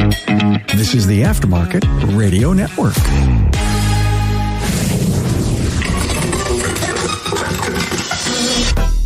This is the Aftermarket Radio Network.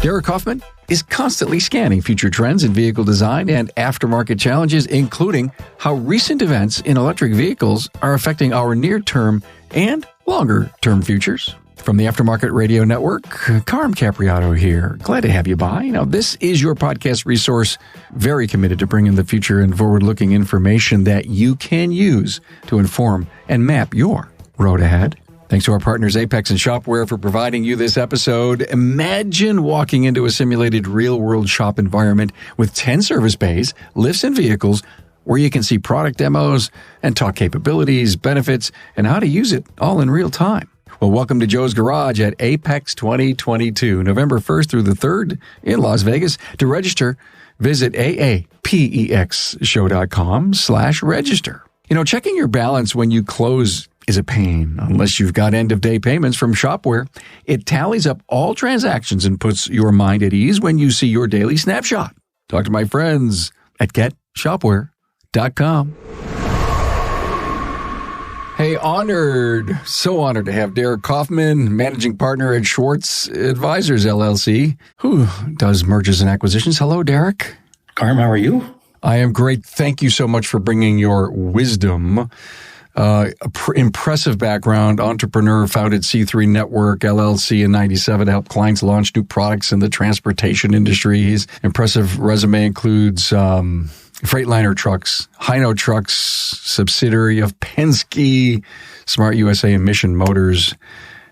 Derek Kaufman is constantly scanning future trends in vehicle design and aftermarket challenges, including how recent events in electric vehicles are affecting our near-term and longer-term futures. From the Aftermarket Radio Network, Carm Capriato here. Glad to have you by. This is your podcast resource, very committed to bringing the future and forward-looking information that you can use to inform and map your road ahead. Thanks to our partners Apex and Shopware for providing you this episode. Imagine walking into a simulated real-world shop environment with 10 service bays, lifts, and vehicles where you can see product demos and talk capabilities, benefits, and how to use it all in real time. Well, welcome to Joe's Garage at Apex 2022, November 1st through the 3rd in Las Vegas. To register, visit aapexshow.com/register. Checking your balance when you close is a pain unless you've got end-of-day payments from Shopware. It tallies up all transactions and puts your mind at ease when you see your daily snapshot. Talk to my friends at getshopware.com. Hey, so honored to have Derek Kaufman, managing partner at Schwartz Advisors, LLC, who does mergers and acquisitions. Hello, Derek. Carm, how are you? I am great. Thank you so much for bringing your wisdom. Impressive background, entrepreneur, founded C3 Network, LLC in 97 to help clients launch new products in the transportation industry. His impressive resume includes Freightliner Trucks, Hino Trucks, subsidiary of Penske, Smart USA, and Mission Motors.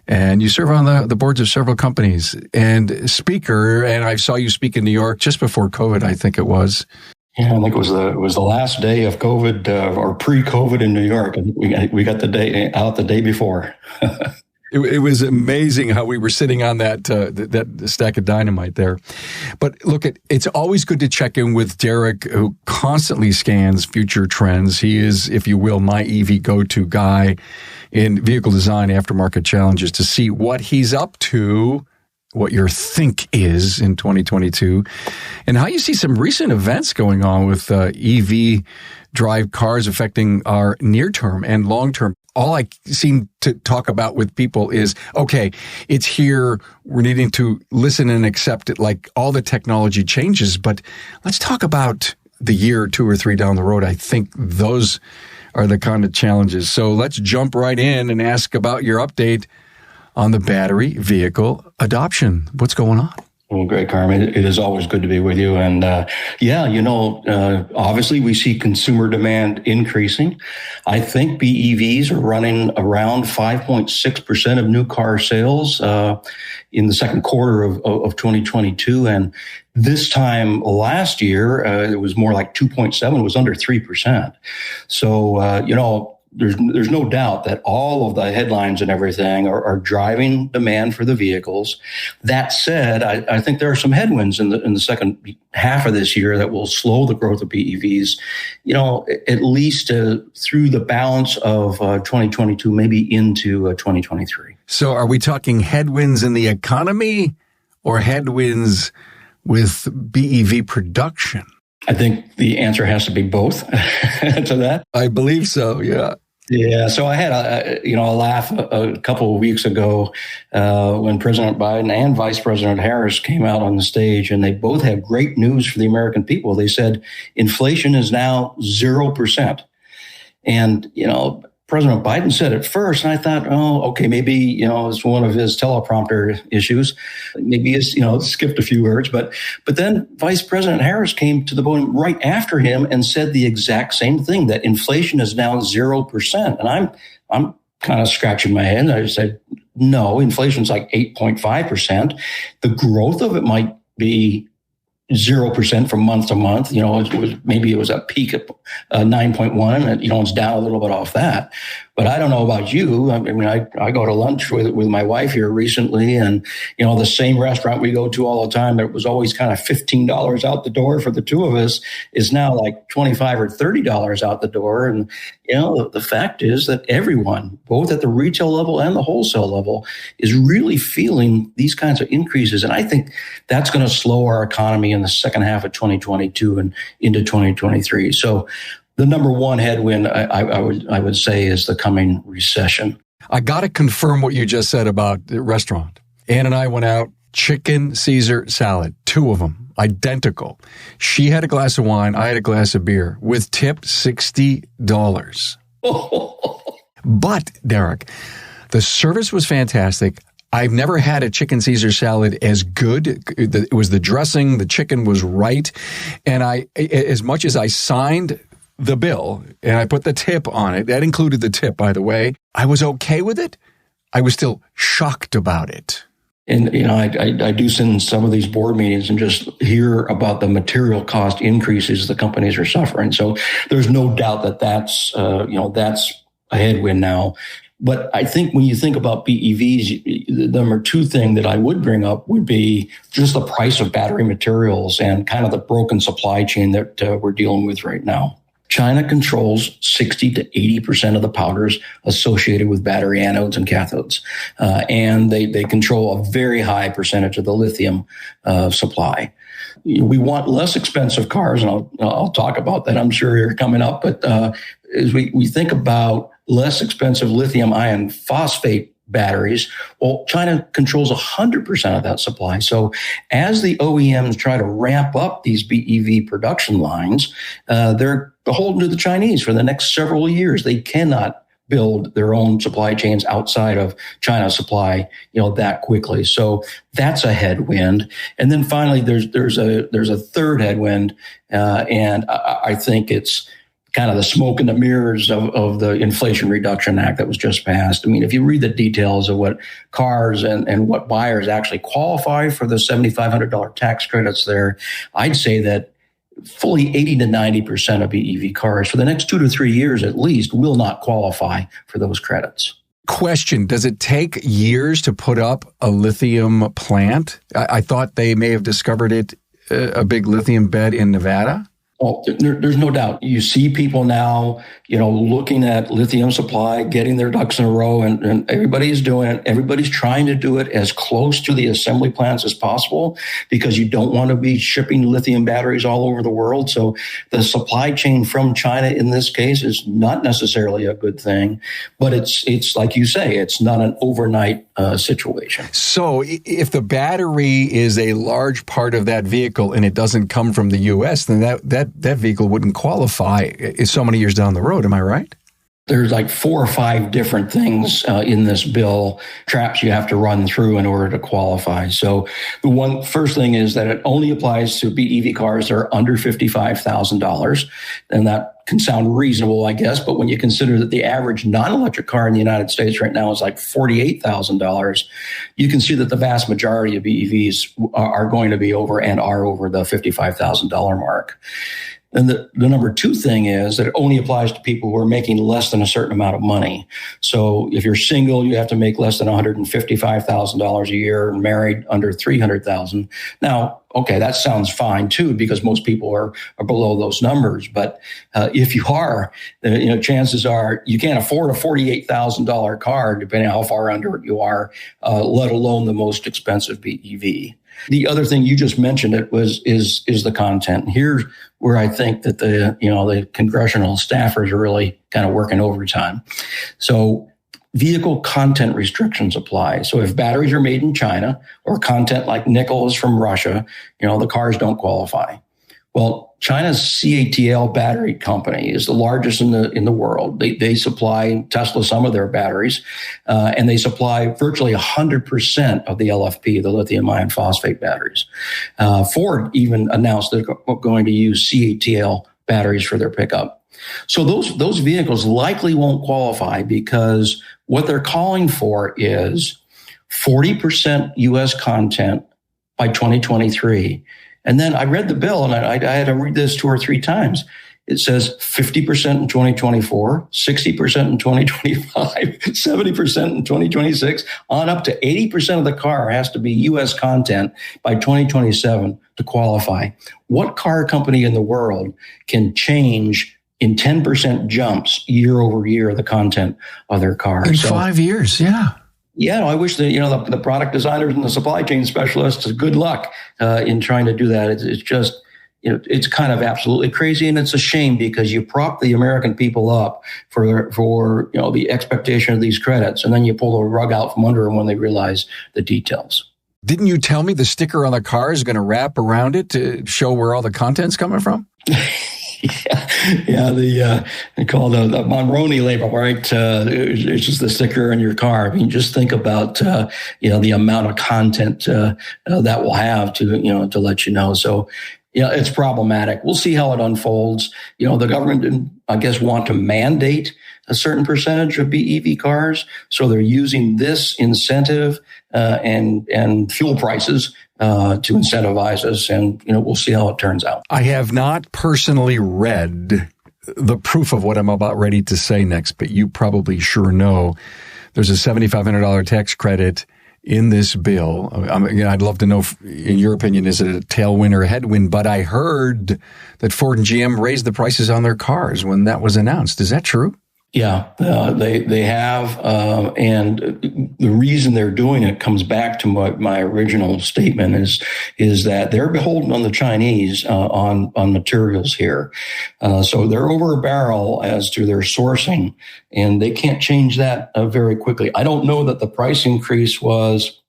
And you serve on the boards of several companies and speaker. And I saw you speak in New York just before COVID, I think it was. Yeah, I think it was the last day of COVID or pre-COVID in New York. And we got the day out the day before. It was amazing how we were sitting on that stack of dynamite there. But look, it's always good to check in with Derek, who constantly scans future trends. He is, if you will, my EV go-to guy in vehicle design aftermarket challenges to see what he's up to, what your think is in 2022, and how you see some recent events going on with EV drive cars affecting our near-term and long-term. All I seem to talk about with people is, okay, it's here. We're needing to listen and accept it like all the technology changes. But let's talk about the year, 2 or 3 down the road. I think those are the kind of challenges. So let's jump right in and ask about your update on the battery vehicle adoption. What's going on? Well, great, Carmen. It is always good to be with you. And obviously we see consumer demand increasing. I think BEVs are running around 5.6% of new car sales in the second quarter of 2022. And this time last year, it was more like 2.7. It was under 3%. So, there's no doubt that all of the headlines and everything are driving demand for the vehicles. That said, I think there are some headwinds in the second half of this year that will slow the growth of BEVs, at least through the balance of 2022, maybe into 2023. So are we talking headwinds in the economy or headwinds with BEV production? I think the answer has to be both to that. I believe so, yeah. Yeah, so I had a laugh a couple of weeks ago when President Biden and Vice President Harris came out on the stage, and they both had great news for the American people. They said inflation is now 0%. And, President Biden said it first, and I thought, oh, okay, maybe, it's one of his teleprompter issues. Maybe he's, skipped a few words. But then Vice President Harris came to the podium right after him and said the exact same thing, that inflation is now 0%. And I'm kind of scratching my head. I said, no, inflation's like 8.5%. The growth of it might be 0% from month to month. Maybe it was a peak at 9.1, and it's down a little bit off that. But I don't know about you. I mean, I go to lunch with my wife here recently, and the same restaurant we go to all the time that was always kind of $15 out the door for the two of us is now like $25 or $30 out the door. And the fact is that everyone, both at the retail level and the wholesale level, is really feeling these kinds of increases. And I think that's going to slow our economy in the second half of 2022 and into 2023. So The number one headwind I would say is the coming recession. I got to confirm what you just said about the restaurant. Ann and I went out, chicken Caesar salad, 2 of them, identical. She had a glass of wine, I had a glass of beer, with tip $60. But, Derek, the service was fantastic. I've never had a chicken Caesar salad as good. It was the dressing, the chicken was right. And as much as I signed the bill and I put the tip on it, that included the tip, by the way, I was okay with it. I was still shocked about it. And, I do sit in some of these board meetings and just hear about the material cost increases the companies are suffering. So there's no doubt that's a headwind now. But I think when you think about BEVs, the number 2 thing that I would bring up would be just the price of battery materials and kind of the broken supply chain that we're dealing with right now. China controls 60 to 80% of the powders associated with battery anodes and cathodes. And they control a very high percentage of the lithium supply. We want less expensive cars, and I'll talk about that, I'm sure, you're coming up. But as we think about less expensive lithium iron phosphate batteries, well, China controls 100% of that supply. So as the OEMs try to ramp up these BEV production lines, they're beholden to the Chinese for the next several years. They cannot build their own supply chains outside of China's supply, that quickly. So that's a headwind. And then finally, there's a third headwind, and I think it's kind of the smoke in the mirrors of the Inflation Reduction Act that was just passed. I mean, if you read the details of what cars and what buyers actually qualify for the $7,500 tax credits there, I'd say that fully 80 to 90% of BEV cars for the next 2 to 3 years at least will not qualify for those credits. Question, does it take years to put up a lithium plant? I thought they may have discovered it, a big lithium bed in Nevada. Well, there's no doubt. You see people now, looking at lithium supply, getting their ducks in a row, and everybody's doing it. Everybody's trying to do it as close to the assembly plants as possible because you don't want to be shipping lithium batteries all over the world. So the supply chain from China in this case is not necessarily a good thing, but it's like you say, it's not an overnight situation. So if the battery is a large part of that vehicle and it doesn't come from the U.S., then that vehicle wouldn't qualify so many years down the road. Am I right? There's like 4 or 5 different things in this bill, traps you have to run through in order to qualify. So the first thing is that it only applies to BEV cars that are under $55,000. And that can sound reasonable, I guess, but when you consider that the average non-electric car in the United States right now is like $48,000, you can see that the vast majority of BEVs are going to be over and are over the $55,000 mark. And the number 2 thing is that it only applies to people who are making less than a certain amount of money. So if you're single, you have to make less than $155,000 a year, and married under $300,000. Now, okay, that sounds fine too, because most people are below those numbers. But if you are, chances are you can't afford a $48,000 car, depending on how far under it you are, let alone the most expensive BEV. The other thing you just mentioned is the content. Here's where I think that the congressional staffers are really kind of working overtime. So vehicle content restrictions apply. So if batteries are made in China or content like nickel is from Russia, the cars don't qualify. Well, China's CATL battery company is the largest in the world. They supply Tesla some of their batteries, and they supply virtually 100% of the LFP, the lithium iron phosphate batteries. Ford even announced they're going to use CATL batteries for their pickup. So those vehicles likely won't qualify because what they're calling for is 40% U.S. content by 2023. And then I read the bill, and I had to read this 2 or 3 times. It says 50% in 2024, 60% in 2025, 70% in 2026, on up to 80% of the car has to be U.S. content by 2027 to qualify. What car company in the world can change in 10% jumps year over year the content of their car? In 5 years, yeah. Yeah, I wish that the product designers and the supply chain specialists good luck in trying to do that. It's just it's kind of absolutely crazy, and it's a shame because you prop the American people up for the expectation of these credits, and then you pull the rug out from under them when they realize the details. Didn't you tell me the sticker on the car is going to wrap around it to show where all the content's coming from? They call the Monroney label, right? It's just the sticker on your car. I mean, just think about the amount of content that will have to let you know. So, it's problematic. We'll see how it unfolds. The government didn't, I guess, want to mandate a certain percentage of BEV cars, so they're using this incentive and fuel prices to incentivize us, and we'll see how it turns out. I have not personally read the proof of what I'm about ready to say next, but you probably sure know there's a $7,500 tax credit in this bill. I'd love to know, in your opinion, is it a tailwind or a headwind? But I heard that Ford and GM raised the prices on their cars when that was announced. Is that true? Yeah, they have, and the reason they're doing it comes back to my original statement is that they're beholden on the Chinese on materials here, so they're over a barrel as to their sourcing, and they can't change that very quickly. I don't know that the price increase was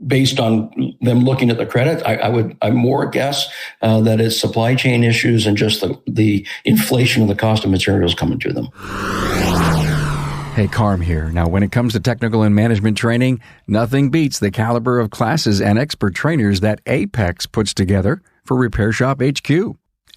based on them looking at the credit. I more guess that it's supply chain issues and just the inflation of the cost of materials coming to them. Hey, Carm here. Now, when it comes to technical and management training, nothing beats the caliber of classes and expert trainers that Apex puts together for Repair Shop HQ.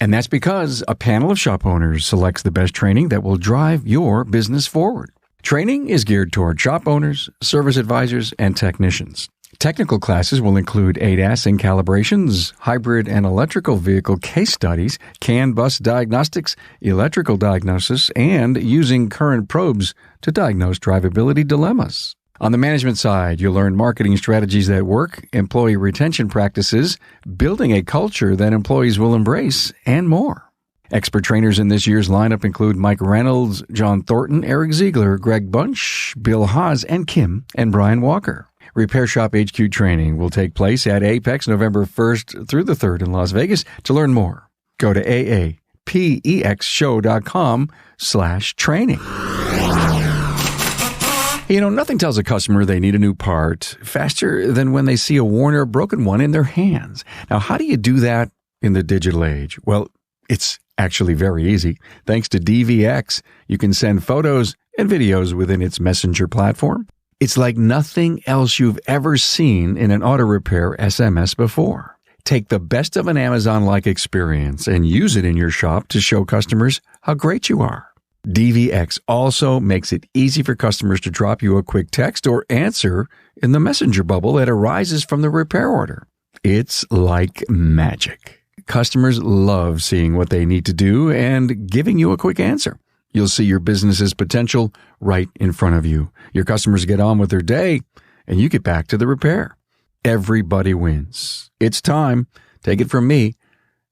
And that's because a panel of shop owners selects the best training that will drive your business forward. Training is geared toward shop owners, service advisors, and technicians. Technical classes will include ADAS and calibrations, hybrid and electrical vehicle case studies, CAN bus diagnostics, electrical diagnosis, and using current probes to diagnose drivability dilemmas. On the management side, you'll learn marketing strategies that work, employee retention practices, building a culture that employees will embrace, and more. Expert trainers in this year's lineup include Mike Reynolds, John Thornton, Eric Ziegler, Greg Bunch, Bill Haas, and Kim and Brian Walker. Repair Shop HQ training will take place at Apex November 1st through the 3rd in Las Vegas. To learn more, go to aapexshow.com/training. Nothing tells a customer they need a new part faster than when they see a worn or broken one in their hands. Now, how do you do that in the digital age? Well, it's actually very easy. Thanks to DVX, you can send photos and videos within its messenger platform. It's like nothing else you've ever seen in an auto repair SMS before. Take the best of an Amazon-like experience and use it in your shop to show customers how great you are. DVX also makes it easy for customers to drop you a quick text or answer in the messenger bubble that arises from the repair order. It's like magic. Customers love seeing what they need to do and giving you a quick answer. You'll see your business's potential right in front of you. Your customers get on with their day, and you get back to the repair. Everybody wins. It's time. Take it from me.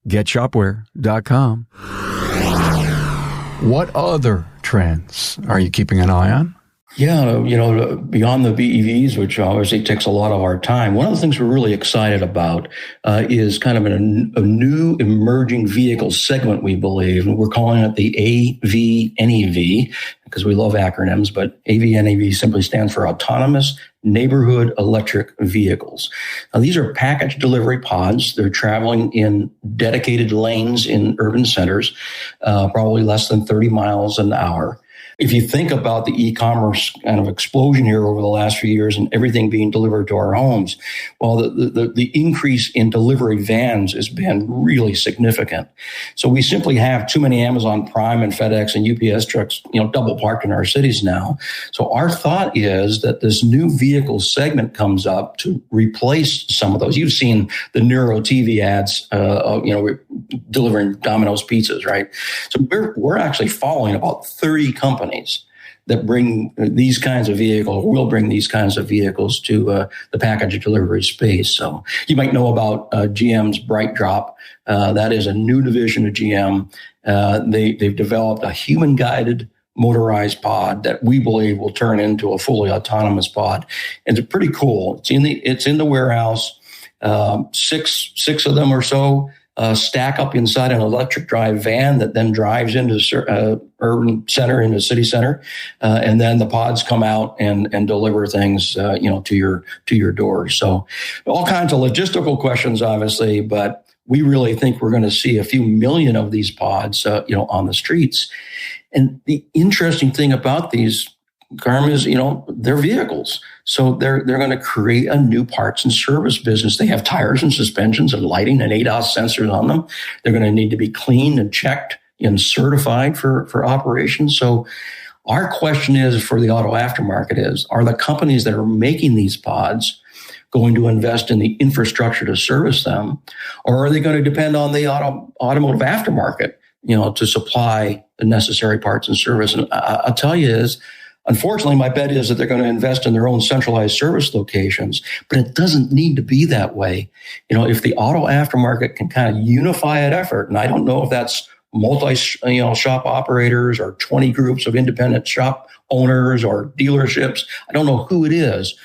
GetShopware.com. What other trends are you keeping an eye on? Yeah, beyond the BEVs, which obviously takes a lot of our time, one of the things we're really excited about is kind of a new emerging vehicle segment, we believe. And we're calling it the AVNEV because we love acronyms, but AVNEV simply stands for Autonomous Neighborhood Electric Vehicles. Now, these are package delivery pods. They're traveling in dedicated lanes in urban centers, probably less than 30 miles an hour. If you think about the e-commerce kind of explosion here over the last few years and everything being delivered to our homes, well, the increase in delivery vans has been really significant. So we simply have too many Amazon Prime and FedEx and UPS trucks, double parked in our cities now. So our thought is that this new vehicle segment comes up to replace some of those. You've seen the Neuro TV ads, delivering Domino's pizzas, right? So we're actually following about 30 companies that bring these kinds of vehicles, will bring these kinds of vehicles to the package delivery space. So you might know about GM's Bright Drop. That is a new division of GM. They've developed a human-guided motorized pod that we believe will turn into a fully autonomous pod. And it's pretty cool. It's in the warehouse. Six of them or so. stack up inside an electric drive van that then drives into urban center, into city center, and then the pods come out and deliver things, to your doors. So all kinds of logistical questions, obviously, but we really think we're going to see a few million of these pods, on the streets. And the interesting thing about these, Carm, is, they're vehicles. So they're going to create a new parts and service business. They have tires and suspensions and lighting and ADAS sensors on them. They're going to need to be cleaned and checked and certified for operations. So our question is for the auto aftermarket are the companies that are making these pods going to invest in the infrastructure to service them, or are they going to depend on the automotive aftermarket, to supply the necessary parts and service? And I'll tell you is, unfortunately, my bet is that they're going to invest in their own centralized service locations, but it doesn't need to be that way. If the auto aftermarket can kind of unify that effort, and I don't know if that's shop operators or 20 groups of independent shop owners or dealerships. I don't know who it is,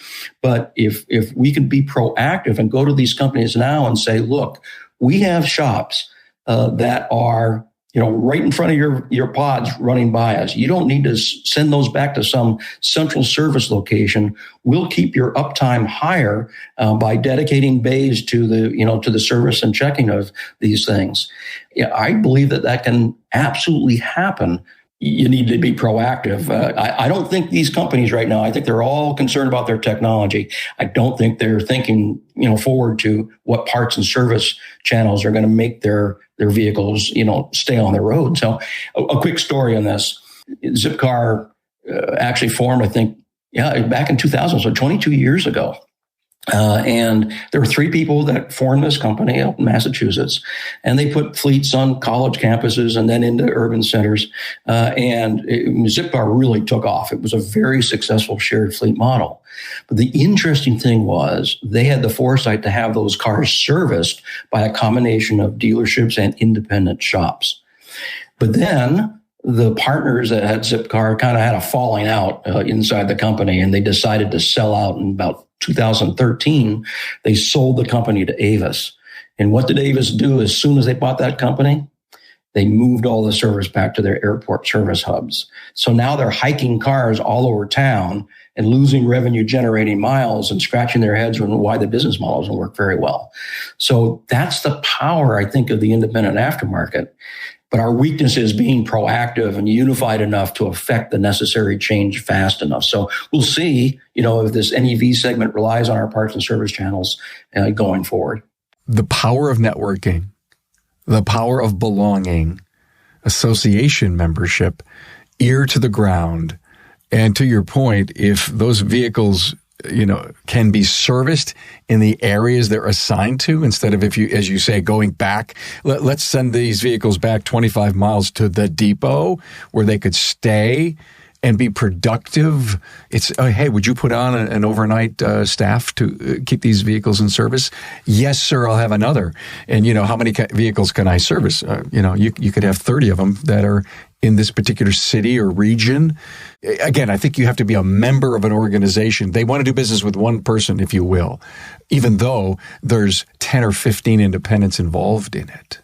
but if we can be proactive and go to these companies now and say, look, we have shops that are right in front of your pods running by us. You don't need to send those back to some central service location. We'll keep your uptime higher by dedicating bays to the service and checking of these things. Yeah, I believe that can absolutely happen. You need to be proactive. I don't think these companies right now, I think they're all concerned about their technology. I don't think they're thinking, forward to what parts and service channels are going to make their vehicles, stay on the road. So a quick story on this. Zipcar actually formed, I think, back in 2000, so 22 years ago. And there were 3 people that formed this company out in Massachusetts, and they put fleets on college campuses and then into urban centers. And Zipcar really took off. It was a very successful shared fleet model. But the interesting thing was they had the foresight to have those cars serviced by a combination of dealerships and independent shops. But then the partners that had Zipcar kind of had a falling out inside the company, and they decided to sell out in about 2013. They sold the company to Avis. And what did Avis do as soon as they bought that company? They moved all the service back to their airport service hubs. So now they're hiking cars all over town and losing revenue generating miles and scratching their heads on why the business model doesn't work very well. So that's the power, I think, of the independent aftermarket. But our weakness is being proactive and unified enough to affect the necessary change fast enough. So we'll see, if this NEV segment relies on our parts and service channels going forward. The power of networking, the power of belonging, association membership, ear to the ground. And to your point, if those vehicles can be serviced in the areas they're assigned to, instead of, if you, as you say, going back, let's send these vehicles back 25 miles to the depot where they could stay and be productive. It's, hey, would you put on an overnight staff to keep these vehicles in service? Yes, sir, I'll have another. And, how many vehicles can I service? You could have 30 of them that are in this particular city or region. Again, I think you have to be a member of an organization. They want to do business with one person, if you will, even though there's 10 or 15 independents involved in it.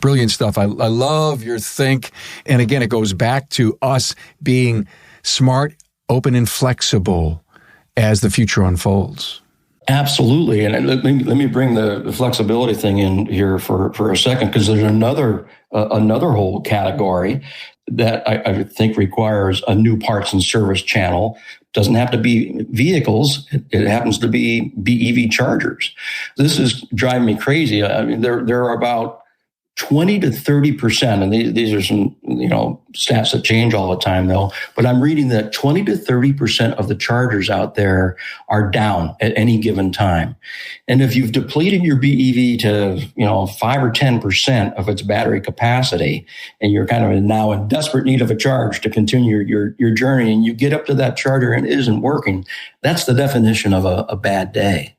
Brilliant stuff. I love your think. And again, it goes back to us being smart, open, and flexible as the future unfolds. Absolutely. And let me bring the flexibility thing in here for a second, because there's another whole category that I think requires a new parts and service channel. Doesn't have to be vehicles. It happens to be BEV chargers. This is driving me crazy. I mean, there are about 20 to 30%, and these are some, stats that change all the time though, but I'm reading that 20 to 30% of the chargers out there are down at any given time. And if you've depleted your BEV to, 5 or 10% of its battery capacity, and you're kind of now in desperate need of a charge to continue your journey, and you get up to that charger and it isn't working, that's the definition of a bad day.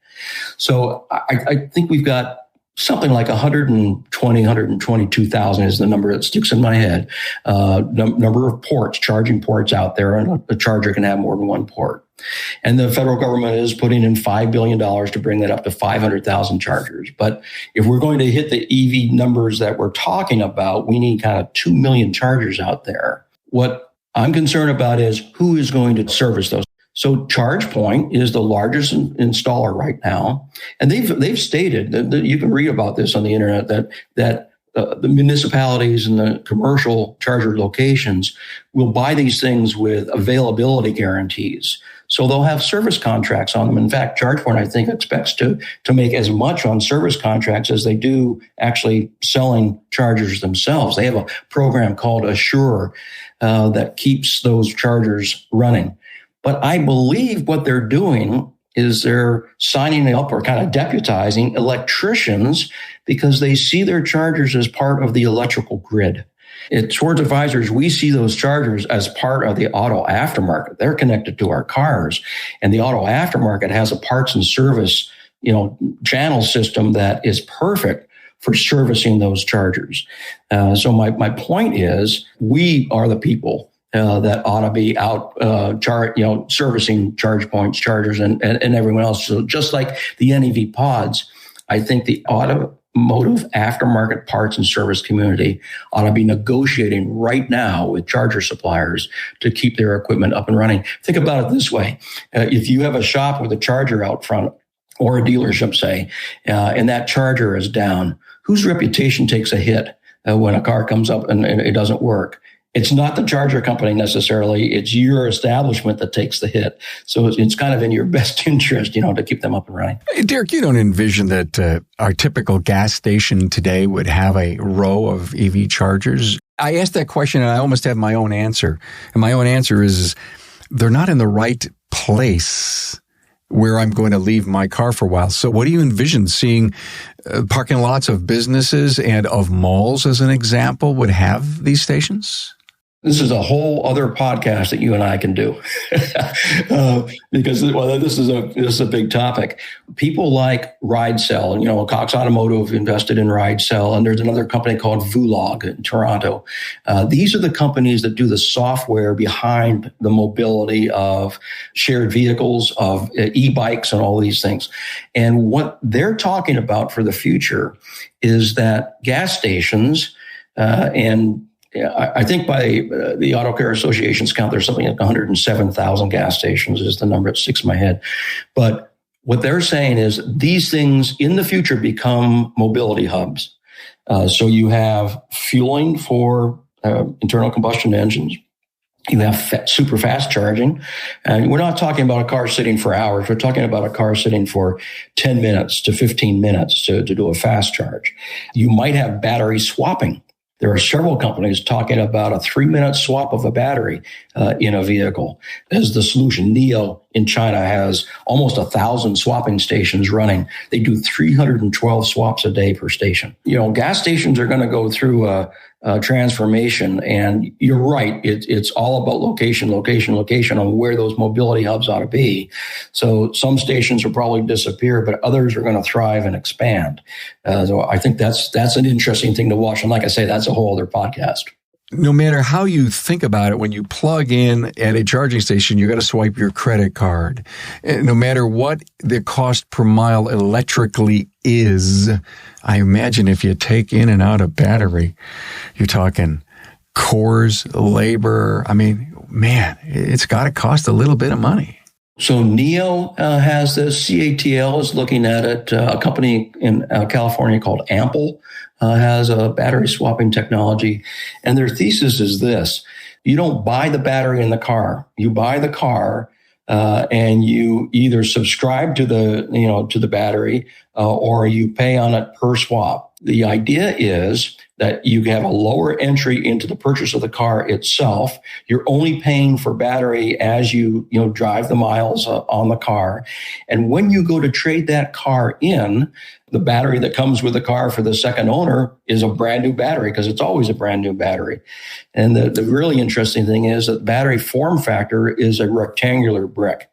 So I think we've got something like 122,000 is the number that sticks in my head. Number of ports, charging ports out there, and a charger can have more than one port. And the federal government is putting in $5 billion to bring that up to 500,000 chargers. But if we're going to hit the EV numbers that we're talking about, we need kind of 2 million chargers out there. What I'm concerned about is who is going to service those. So ChargePoint is the largest installer right now. And they've stated that you can read about this on the internet that the municipalities and the commercial charger locations will buy these things with availability guarantees. So they'll have service contracts on them. In fact, ChargePoint, I think, expects to make as much on service contracts as they do actually selling chargers themselves. They have a program called Assure that keeps those chargers running. But I believe what they're doing is they're signing up or kind of deputizing electricians because they see their chargers as part of the electrical grid. At Schwartz Advisors, we see those chargers as part of the auto aftermarket. They're connected to our cars, and the auto aftermarket has a parts and service, channel system that is perfect for servicing those chargers. So my point is, we are the people that ought to be out, servicing charge points, chargers, and everyone else. So just like the NEV pods, I think the automotive aftermarket parts and service community ought to be negotiating right now with charger suppliers to keep their equipment up and running. Think about it this way. If you have a shop with a charger out front, or a dealership, say, and that charger is down, whose reputation takes a hit when a car comes up and it doesn't work? It's not the charger company necessarily. It's your establishment that takes the hit. So it's kind of in your best interest, to keep them up and running. Derek, you don't envision that our typical gas station today would have a row of EV chargers? I asked that question and I almost have my own answer. And my own answer is they're not in the right place where I'm going to leave my car for a while. So what do you envision? Seeing parking lots of businesses and of malls, as an example, would have these stations? This is a whole other podcast that you and I can do because this is a big topic. People like RideCell, Cox Automotive invested in RideCell, and there's another company called Vulog in Toronto. These are the companies that do the software behind the mobility of shared vehicles, of e-bikes, and all these things. And what they're talking about for the future is that gas stations I think by the Auto Care Association's count, there's something like 107,000 gas stations is the number that sticks in my head. But what they're saying is these things in the future become mobility hubs. So you have fueling for internal combustion engines. You have super fast charging. And we're not talking about a car sitting for hours. We're talking about a car sitting for 10 minutes to 15 minutes to do a fast charge. You might have battery swapping. There are several companies talking about a 3-minute swap of a battery in a vehicle as the solution. NIO in China has almost 1,000 swapping stations running. They do 312 swaps a day per station. Gas stations are going to go through a transformation, and you're right. It's all about location on where those mobility hubs ought to be. So some stations will probably disappear, but others are going to thrive and expand. So I think that's an interesting thing to watch. And like I say, that's a whole other podcast. No matter how you think about it, when you plug in at a charging station, you got to swipe your credit card. No matter what the cost per mile electrically is, I imagine if you take in and out a battery, you're talking cores, labor. I mean, man, it's got to cost a little bit of money. So NIO has this. CATL is looking at it. A company in California called Ample has a battery swapping technology. And their thesis is this: you don't buy the battery in the car. You buy the car and you either subscribe to the battery or you pay on it per swap. The idea is that you have a lower entry into the purchase of the car itself. You're only paying for battery as you drive the miles on the car. And when you go to trade that car in, the battery that comes with the car for the second owner is a brand new battery, because it's always a brand new battery. And the really interesting thing is that the battery form factor is a rectangular brick.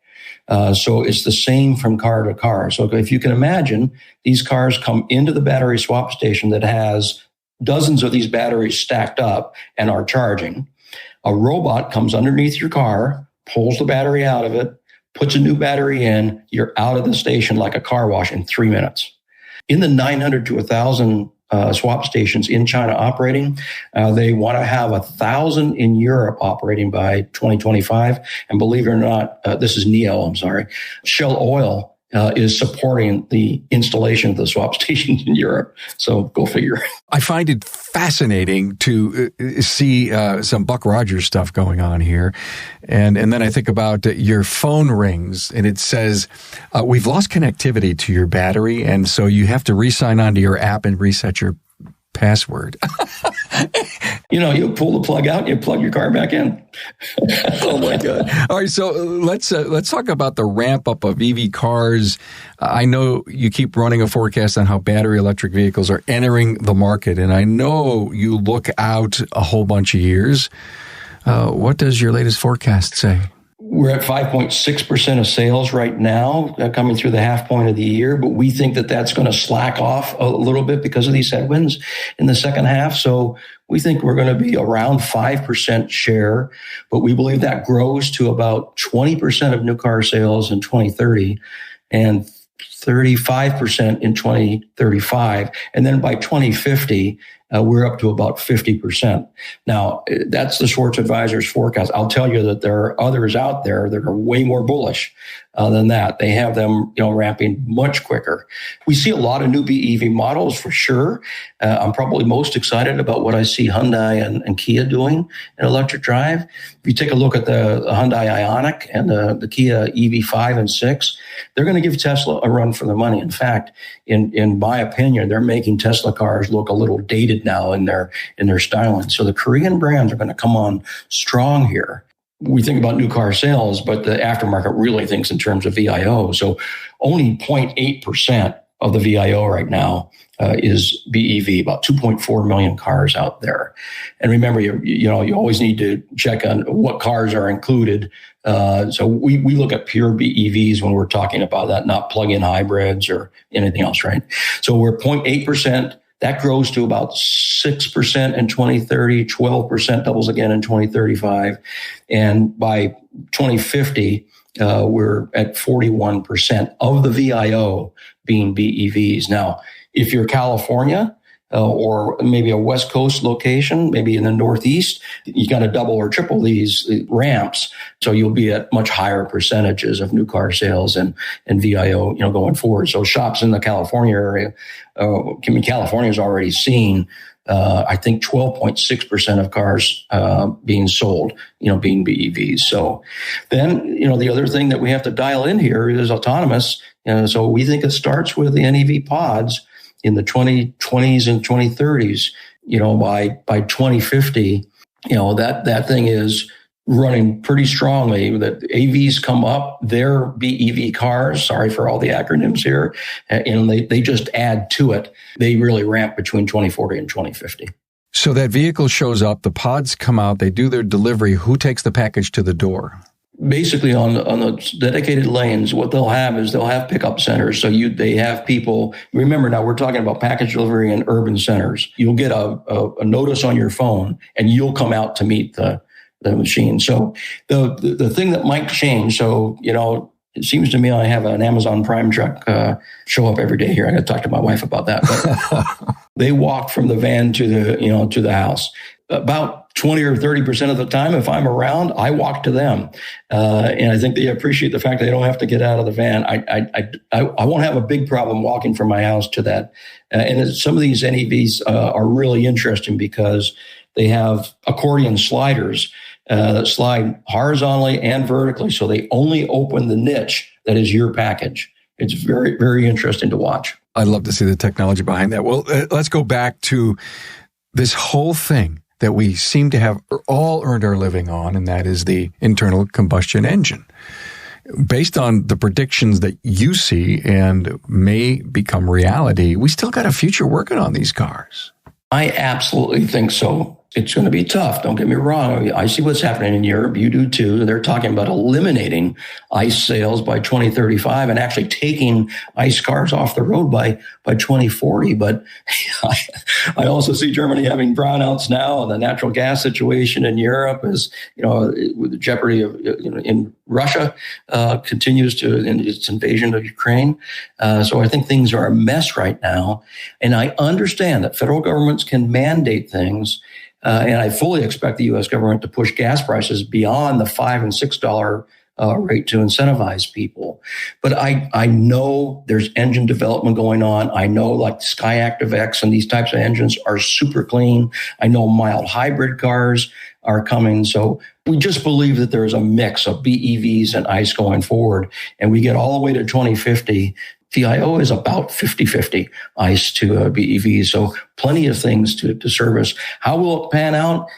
So it's the same from car to car. So if you can imagine, these cars come into the battery swap station that has dozens of these batteries stacked up and are charging. A robot comes underneath your car, pulls the battery out of it, puts a new battery in, you're out of the station like a car wash in 3 minutes. In the 900 to 1,000 swap stations in China operating, they want to have 1,000 in Europe operating by 2025. And believe it or not, this is Shell Oil is supporting the installation of the swap stations in Europe. So go figure. I find it fascinating to see some Buck Rogers stuff going on here. And then I think about your phone rings and it says, we've lost connectivity to your battery. And so you have to re-sign onto your app and reset your password. You pull the plug out and you plug your car back in. Oh my God. All right. So let's talk about the ramp up of EV cars. I know you keep running a forecast on how battery electric vehicles are entering the market. And I know you look out a whole bunch of years. What does your latest forecast say? We're at 5.6% of sales right now, coming through the half point of the year, but we think that that's going to slack off a little bit because of these headwinds in the second half. So we think we're going to be around 5% share, but we believe that grows to about 20% of new car sales in 2030 and 35% in 2035. And then by 2050, we're up to about 50%. Now, that's the Schwartz Advisors forecast. I'll tell you that there are others out there that are way more bullish than that. They have them, ramping much quicker. We see a lot of new BEV models for sure. I'm probably most excited about what I see Hyundai and Kia doing in electric drive. If you take a look at the Hyundai Ioniq and the Kia EV5 and 6, they're going to give Tesla a run for the money. In fact, in my opinion, they're making Tesla cars look a little dated now in their styling. So the Korean brands are going to come on strong here. We think about new car sales, but the aftermarket really thinks in terms of VIO. So only 0.8% of the VIO right now is BEV, about 2.4 million cars out there. And remember, you always need to check on what cars are included. So we look at pure BEVs when we're talking about that, not plug-in hybrids or anything else, right? So we're 0.8%. That grows to about 6% in 2030, 12% doubles again in 2035. And by 2050, we're at 41% of the VIO being BEVs. Now, if you're California, or maybe a West Coast location, maybe in the Northeast, you got to double or triple these ramps. So you'll be at much higher percentages of new car sales and VIO, going forward. So shops in the California area, California's already seen, I think 12.6% of cars, being sold, being BEVs. So then, the other thing that we have to dial in here is autonomous. So we think it starts with the NEV pods in the 2020s and 2030s, by 2050, that thing is running pretty strongly. That AVs come up, their BEV cars, sorry for all the acronyms here, and they just add to it. They really ramp between 2040 and 2050. So that vehicle shows up, the pods come out, they do their delivery. Who takes the package to the door? Basically, on the dedicated lanes, what they'll have is they'll have pickup centers. So they have people. Remember, now we're talking about package delivery in urban centers. You'll get a notice on your phone, and you'll come out to meet the machine. So the thing that might change. So it seems to me I have an Amazon Prime truck show up every day here. I got to talk to my wife about that. But they walk from the van to the house. About 20 or 30% of the time, if I'm around, I walk to them. And I think they appreciate the fact that they don't have to get out of the van. I won't have a big problem walking from my house to that. And some of these NEVs are really interesting because they have accordion sliders that slide horizontally and vertically. So they only open the niche that is your package. It's very, very interesting to watch. I'd love to see the technology behind that. Well, let's go back to this whole thing that we seem to have all earned our living on, and that is the internal combustion engine. Based on the predictions that you see and may become reality, we still got a future working on these cars. I absolutely think so. It's going to be tough. Don't get me wrong. I see what's happening in Europe. You do too. They're talking about eliminating ICE sales by 2035 and actually taking ICE cars off the road by 2040. But I also see Germany having brownouts now, and the natural gas situation in Europe is, with the jeopardy of in Russia continues in its invasion of Ukraine. So I think things are a mess right now. And I understand that federal governments can mandate things. And I fully expect the U.S. government to push gas prices beyond the $5 and $6 rate to incentivize people. But I know there's engine development going on. I know like Skyactiv X and these types of engines are super clean. I know mild hybrid cars are coming. So we just believe that there's a mix of BEVs and ICE going forward. And we get all the way to 2050. VIO is about 50-50 ICE to BEVs. So plenty of things to service. How will it pan out?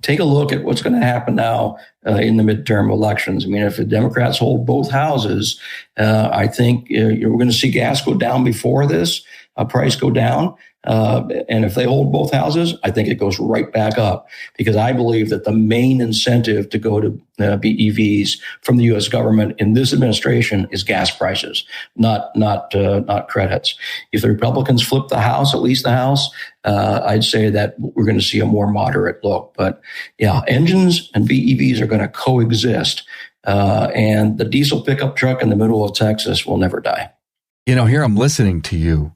Take a look at what's going to happen now in the midterm elections. I mean, if the Democrats hold both houses, I think we're going to see gas go down before this, price go down. And if they hold both houses, I think it goes right back up, because I believe that the main incentive to go to BEVs from the U.S. government in this administration is gas prices, not credits. If the Republicans flip the House, at least the House, I'd say that we're going to see a more moderate look. But yeah, engines and BEVs are going to coexist, and the diesel pickup truck in the middle of Texas will never die. Here I'm listening to you.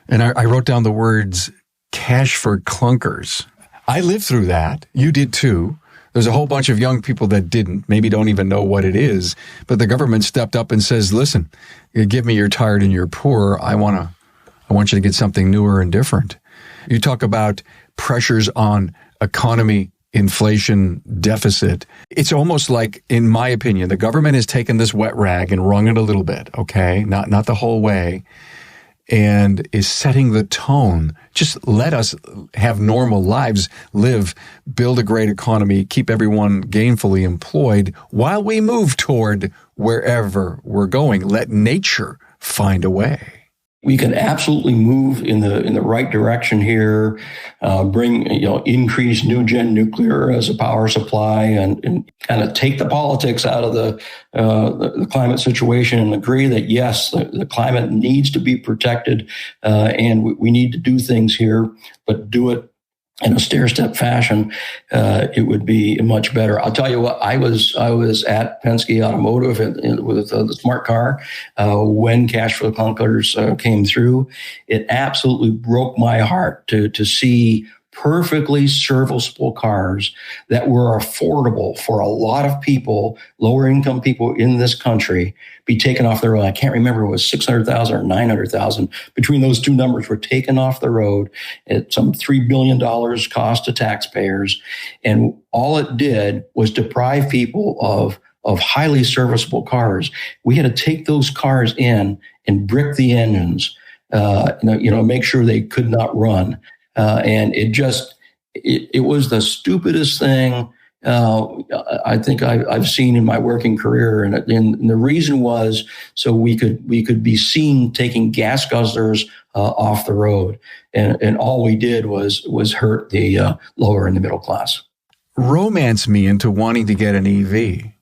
And I wrote down the words cash for clunkers. I lived through that. You did too. There's a whole bunch of young people that didn't, maybe don't even know what it is. But the government stepped up and says, listen, you give me your tired and your poor. I want you to get something newer and different. You talk about pressures on economy, inflation, deficit. It's almost like, in my opinion, the government has taken this wet rag and wrung it a little bit, okay? Not the whole way. And is setting the tone. Just let us have normal lives, build a great economy, keep everyone gainfully employed while we move toward wherever we're going. Let nature find a way. We can absolutely move in the right direction here, bring, increase new gen nuclear as a power supply, and kind of take the politics out of the climate situation, and agree that yes, the climate needs to be protected, and we need to do things here, but do it in a stair-step fashion. It would be much better. I'll tell you what, I was at Penske Automotive with the smart car when cash for the clunkers came through. It absolutely broke my heart to see perfectly serviceable cars that were affordable for a lot of people, lower income people in this country, be taken off the road. I can't remember, it was 600,000 or 900,000. Between those two numbers were taken off the road at some $3 billion cost to taxpayers. And all it did was deprive people of highly serviceable cars. We had to take those cars in and brick the engines, make sure they could not run. And it was the stupidest thing I think I've seen in my working career. And the reason was so we could be seen taking gas guzzlers off the road. And all we did was hurt the lower and the middle class. Romance me into wanting to get an EV.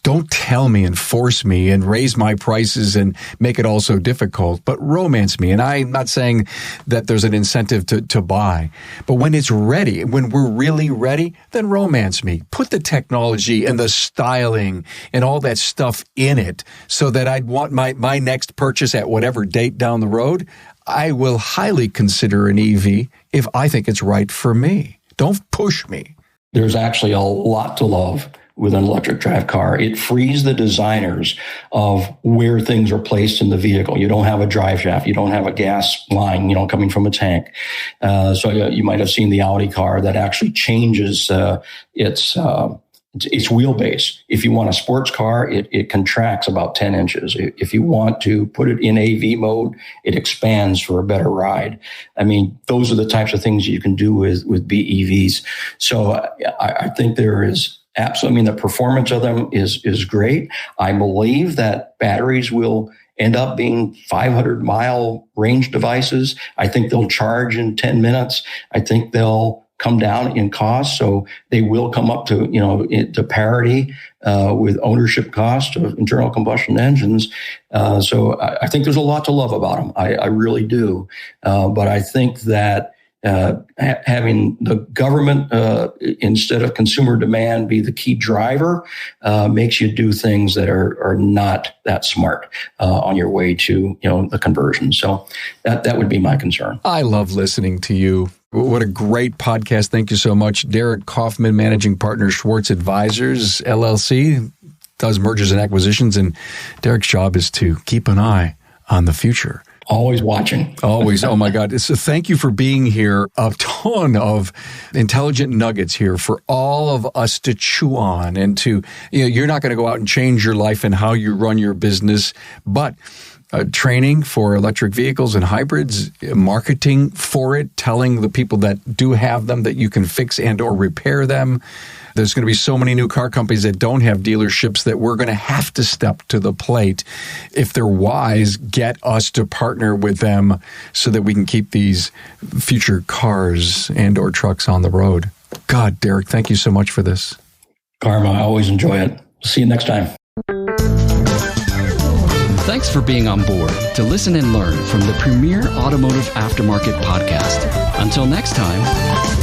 Don't tell me and force me and raise my prices and make it all so difficult, but romance me. And I'm not saying that there's an incentive to buy, but when it's ready, when we're really ready, then romance me. Put the technology and the styling and all that stuff in it so that I'd want my next purchase at whatever date down the road. I will highly consider an EV if I think it's right for me. Don't push me. There's actually a lot to love with an electric drive car. It frees the designers of where things are placed in the vehicle. You don't have a drive shaft. You don't have a gas line, coming from a tank. So you might have seen the Audi car that actually changes its wheelbase. If you want a sports car, it contracts about 10 inches. If you want to put it in AV mode, it expands for a better ride. I mean, those are the types of things you can do with BEVs. So I think there is absolutely, the performance of them is great. I believe that batteries will end up being 500-mile range devices. I think they'll charge in 10 minutes. I think they'll come down in cost, so they will come up to to parity with ownership cost of internal combustion engines. So I think there's a lot to love about them. I really do. But I think that having the government instead of consumer demand be the key driver makes you do things that are not that smart on your way to the conversion. So that would be my concern. I love listening to you. What a great podcast. Thank you so much. Derek Kaufman, Managing Partner, Schwartz Advisors, LLC, does mergers and acquisitions. And Derek's job is to keep an eye on the future. Always watching. Always. Oh, my God. So thank you for being here. A ton of intelligent nuggets here for all of us to chew on and to, you're not going to go out and change your life and how you run your business, but training for electric vehicles and hybrids, marketing for it, telling the people that do have them that you can fix and or repair them. There's going to be so many new car companies that don't have dealerships that we're going to have to step to the plate. If they're wise, get us to partner with them so that we can keep these future cars and or trucks on the road. God, Derek, thank you so much for this. Karma, I always enjoy it. See you next time. Thanks for being on board to listen and learn from the premier automotive aftermarket podcast. Until next time.